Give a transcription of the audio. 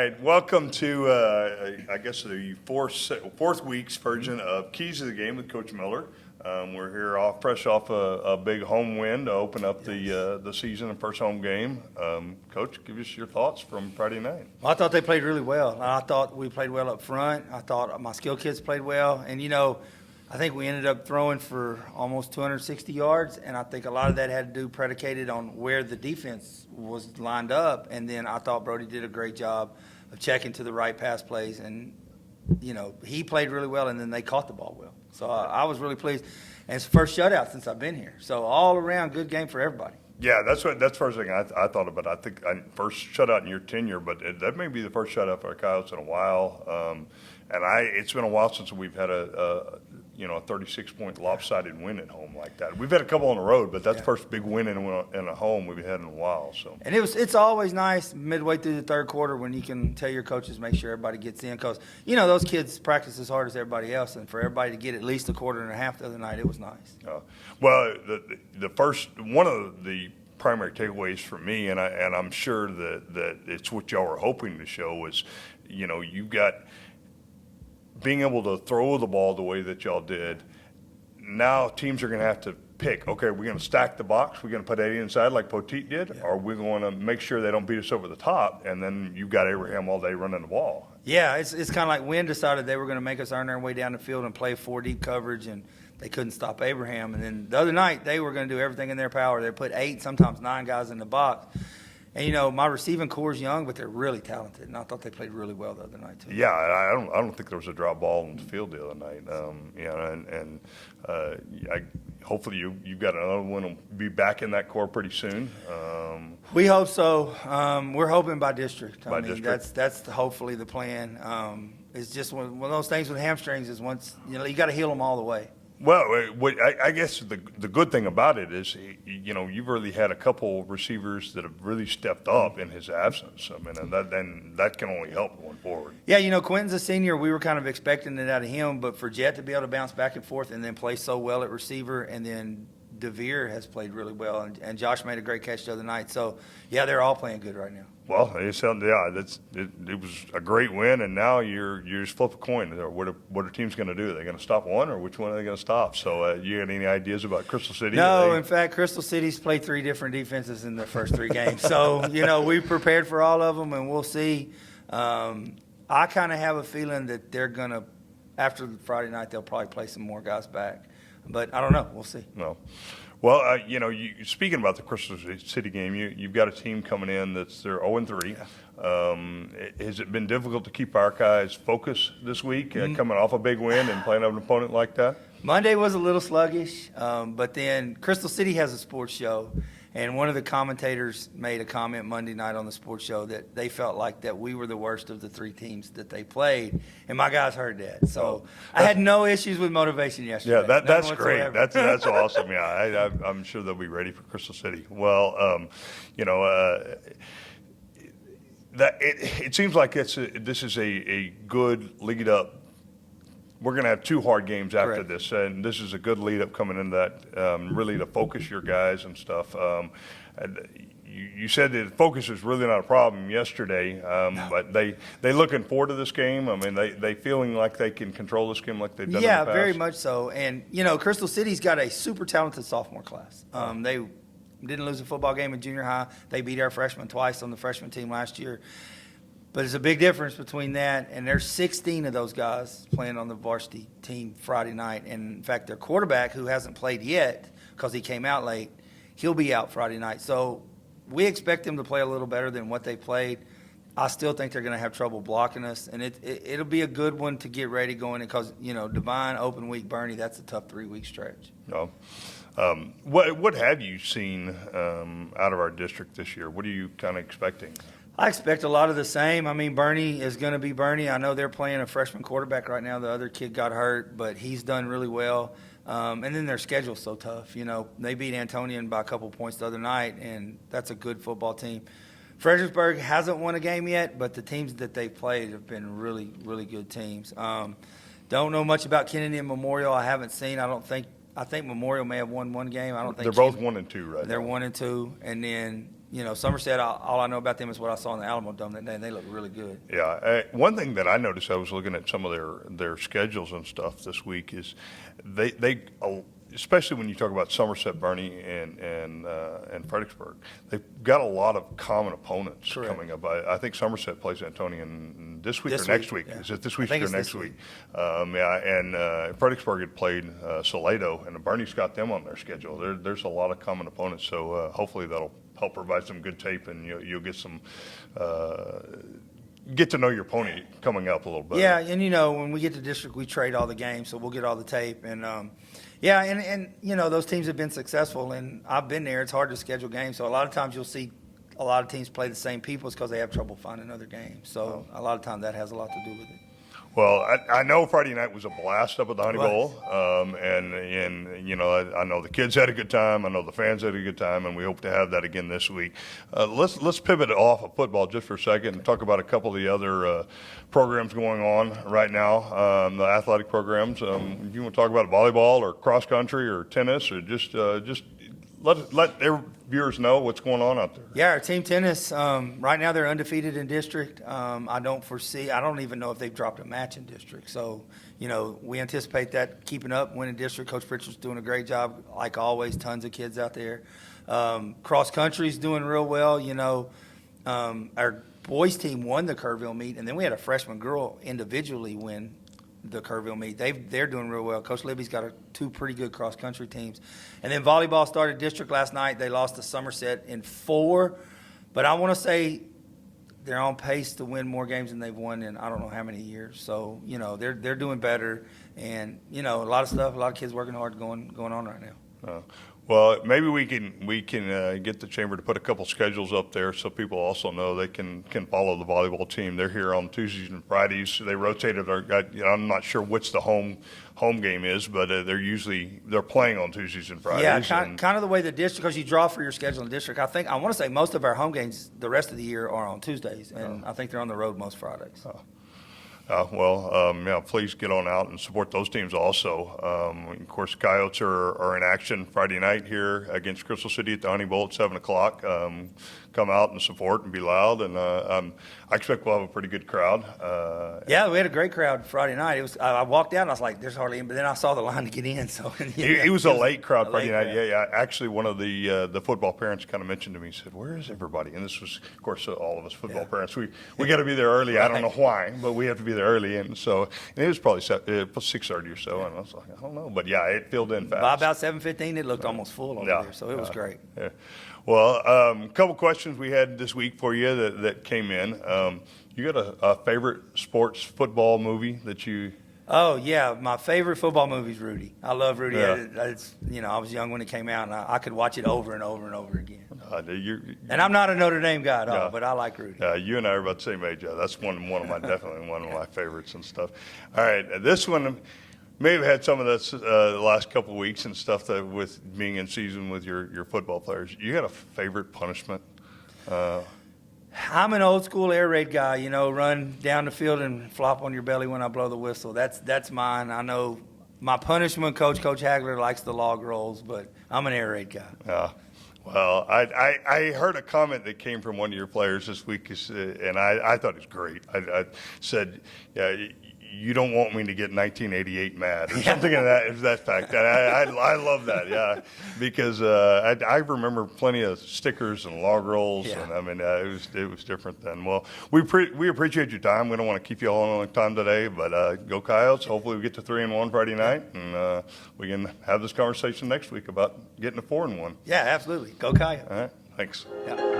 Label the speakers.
Speaker 1: right, welcome to, I guess, the fourth week's version of Keys to the Game with Coach Miller. We're here fresh off a big home win to open up the season and first home game. Coach, give us your thoughts from Friday night.
Speaker 2: Well, I thought they played really well. I thought we played well up front. I thought my skill kids played well. And, I think we ended up throwing for almost 260 yards, and I think a lot of that had to do predicated on where the defense was lined up. And then I thought Brody did a great job of checking to the right pass plays. And, he played really well, and then they caught the ball well. So I was really pleased. And it's the first shutout since I've been here. So all around, good game for everybody.
Speaker 1: Yeah, that's the first thing I thought about. I think first shutout in your tenure, but that may be the first shutout for the Coyotes in a while. It's been a while since we've had a 36-point lopsided win at home like that. We've had a couple on the road, but that's the first big win in a home we've had in a while. So.
Speaker 2: And it's always nice midway through the third quarter when you can tell your coaches make sure everybody gets in because, those kids practice as hard as everybody else, and for everybody to get at least a quarter and a half the other night, it was nice.
Speaker 1: Well, the first one of the primary takeaways for me, and I'm sure that it's what y'all were hoping to show was, you've got – being able to throw the ball the way that y'all did. Now teams are going to have to pick, okay, we're going to stack the box, we're going to put 80 inside like Poteet did, or we're going to make sure they don't beat us over the top, and then you've got Abraham all day running the ball.
Speaker 2: Yeah, it's kind of like Wynn decided they were going to make us earn our way down the field and play four deep coverage, and they couldn't stop Abraham. And then the other night, they were going to do everything in their power. They put 8, sometimes 9 guys in the box. And, my receiving core is young, but they're really talented. And I thought they played really well the other night, too.
Speaker 1: Yeah, I don't think there was a drop ball on the field the other night. Hopefully you've got another one will be back in that core pretty soon.
Speaker 2: We hope so. We're hoping by district. That's hopefully the plan. It's just one of those things with hamstrings is once, you got to heal them all the way.
Speaker 1: Well, I guess the good thing about it is, you've really had a couple receivers that have really stepped up in his absence. I mean, and that can only help going forward.
Speaker 2: Yeah, Quentin's a senior. We were kind of expecting it out of him, but for Jet to be able to bounce back and forth and then play so well at receiver, and then DeVere has played really well, and Josh made a great catch the other night. So, yeah, they're all playing good right now.
Speaker 1: Well, it was a great win, and now you're just flip a coin. What are teams going to do? Are they going to stop one, or which one are they going to stop? So, you got any ideas about Crystal City?
Speaker 2: No, in fact, Crystal City's played 3 different defenses in their first 3 games. So, we prepared for all of them, and we'll see. I kind of have a feeling that they're going to, after Friday night, they'll probably play some more guys back. But I don't know. We'll see.
Speaker 1: No. Well, speaking about the Crystal City game, you've got a team coming in they're 0-3. Yeah. Has it been difficult to keep our guys focused this week, coming off a big win and playing an opponent like that?
Speaker 2: Monday was a little sluggish, but then Crystal City has a sports show, and one of the commentators made a comment Monday night on the sports show that they felt like that we were the worst of the 3 teams that they played, and my guys heard that. So I had no issues with motivation yesterday.
Speaker 1: Yeah, that's great. That's awesome. Yeah, I'm sure they'll be ready for Crystal City. Well, it seems like this is a good lead up. We're going to have 2 hard games after this, and this is a good lead-up coming into that, really to focus your guys and stuff. You said that focus is really not a problem yesterday, no. But they looking forward to this game. I mean, they feeling like they can control this game like they've done in the past.
Speaker 2: Yeah, very much so. And, Crystal City's got a super talented sophomore class. They didn't lose a football game in junior high. They beat our freshmen twice on the freshman team last year. But there's a big difference between that, and there's 16 of those guys playing on the varsity team Friday night. And, in fact, their quarterback, who hasn't played yet because he came out late, he'll be out Friday night. So we expect them to play a little better than what they played. I still think they're going to have trouble blocking us, and it'll be a good one to get ready going in because, Divine, open week, Bernie, that's a tough 3-week stretch.
Speaker 1: No. What have you seen out of our district this year? What are you kind of expecting?
Speaker 2: I expect a lot of the same. I mean, Bernie is going to be Bernie. I know they're playing a freshman quarterback right now. The other kid got hurt, but he's done really well. And then their schedule's so tough. They beat Antonian by a couple points the other night, and that's a good football team. Fredericksburg hasn't won a game yet, but the teams that they've played have been really, really good teams. Don't know much about Kennedy and Memorial. I haven't seen. I think Memorial may have won one game. I don't think
Speaker 1: they're both 1-2 right now.
Speaker 2: They're 1-2, and then Somerset, all I know about them is what I saw in the Alamo Dome that day, and they look really good.
Speaker 1: Yeah, one thing that I noticed, I was looking at some of their schedules and stuff this week, is they especially when you talk about Somerset, Bernie, and Fredericksburg, they've got a lot of common opponents
Speaker 2: Correct.
Speaker 1: coming up. I think Somerset plays Antonian this week
Speaker 2: This
Speaker 1: or next
Speaker 2: week,
Speaker 1: week.
Speaker 2: yeah.
Speaker 1: Is it this
Speaker 2: I
Speaker 1: week
Speaker 2: think
Speaker 1: or
Speaker 2: it's
Speaker 1: next
Speaker 2: this
Speaker 1: week? And Fredericksburg had played Salado, and Bernie's got them on their schedule. There's a lot of common opponents, so hopefully that'll help provide some good tape, and you'll get some get to know your pony coming up a little bit.
Speaker 2: Yeah, and when we get to district, we trade all the games, so we'll get all the tape. And those teams have been successful, and I've been there. It's hard to schedule games, so a lot of times you'll see a lot of teams play the same people because they have trouble finding other games. So a lot of times that has a lot to do with it.
Speaker 1: Well, I know Friday night was a blast up at the Honey
Speaker 2: It
Speaker 1: Bowl, and I know the kids had a good time. I know the fans had a good time, and we hope to have that again this week. Let's pivot off of football just for a second and talk about a couple of the other programs going on right now, the athletic programs. You want to talk about volleyball or cross country or tennis, or just let their viewers know what's going on out there.
Speaker 2: Yeah, our team tennis, right now they're undefeated in district. I don't even know if they've dropped a match in district. So, we anticipate that keeping up, winning district. Coach Pritchard's doing a great job, like always, tons of kids out there. Cross country's doing real well. Our boys team won the Kerrville meet, and then we had a freshman girl individually win the Kerrville meet. They're doing real well. Coach Libby's got two pretty good cross country teams. And then volleyball started district last night. They lost to Somerset in 4, but I want to say they're on pace to win more games than they've won in I don't know how many years. So, they're doing better, and a lot of kids working hard going on right now.
Speaker 1: Well, maybe we can get the chamber to put a couple schedules up there so people also know they can follow the volleyball team. They're here on Tuesdays and Fridays. They rotated. I'm not sure which the home game is, but they're playing on Tuesdays and Fridays.
Speaker 2: Yeah, kind of the way the district, because you draw for your schedule in district. I want to say most of our home games the rest of the year are on Tuesdays, and I think they're on the road most Fridays.
Speaker 1: Please get on out and support those teams also. Of course, Coyotes are in action Friday night here against Crystal City at the Honey Bowl at 7 o'clock. Come out and support and be loud, and I expect we'll have a pretty good crowd.
Speaker 2: Yeah, we had a great crowd Friday night. I walked out and I was like, "There's hardly any," but then I saw the line to get in. So
Speaker 1: it was a late crowd Friday night. Yeah. Actually, one of the football parents kind of mentioned to me, he said, "Where is everybody?" And this was, of course, all of us football parents. We got to be there early.
Speaker 2: Right.
Speaker 1: I don't know why, but we have to be there early, and it was probably 6:30 or so. And I was like, I don't know, but yeah, it filled in fast.
Speaker 2: By about 7:15, it looked almost full over there, so it was great.
Speaker 1: Yeah. Well, a couple questions we had this week for you that came in. You got a favorite sports football movie that you?
Speaker 2: Oh yeah, my favorite football movie is Rudy. I love Rudy.
Speaker 1: Yeah.
Speaker 2: I was young when it came out, and I could watch it over and over and over again.
Speaker 1: And
Speaker 2: I'm not a Notre Dame guy at all, but I like Rudy.
Speaker 1: You and I are about the same age. That's definitely one of my favorites and stuff. All right, this one may have had some of this the last couple of weeks and stuff that with being in season with your football players. You got a favorite punishment?
Speaker 2: I'm an old school air raid guy. Run down the field and flop on your belly when I blow the whistle. That's mine. I know my punishment coach, Coach Hagler, likes the log rolls, but I'm an air raid guy.
Speaker 1: Well, I heard a comment that came from one of your players this week, and I thought it was great. I said, yeah, you don't want me to get 1988 mad or something of that fact. And I love that, yeah, because I remember plenty of stickers and log rolls, and I mean it was different then. Well, we appreciate your time. We don't want to keep you all a long time today, but go Coyotes! Hopefully we get to 3-1 Friday night, and we can have this conversation next week about getting to 4-1.
Speaker 2: Yeah, absolutely. Go Coyotes!
Speaker 1: All right, thanks.
Speaker 2: Yeah.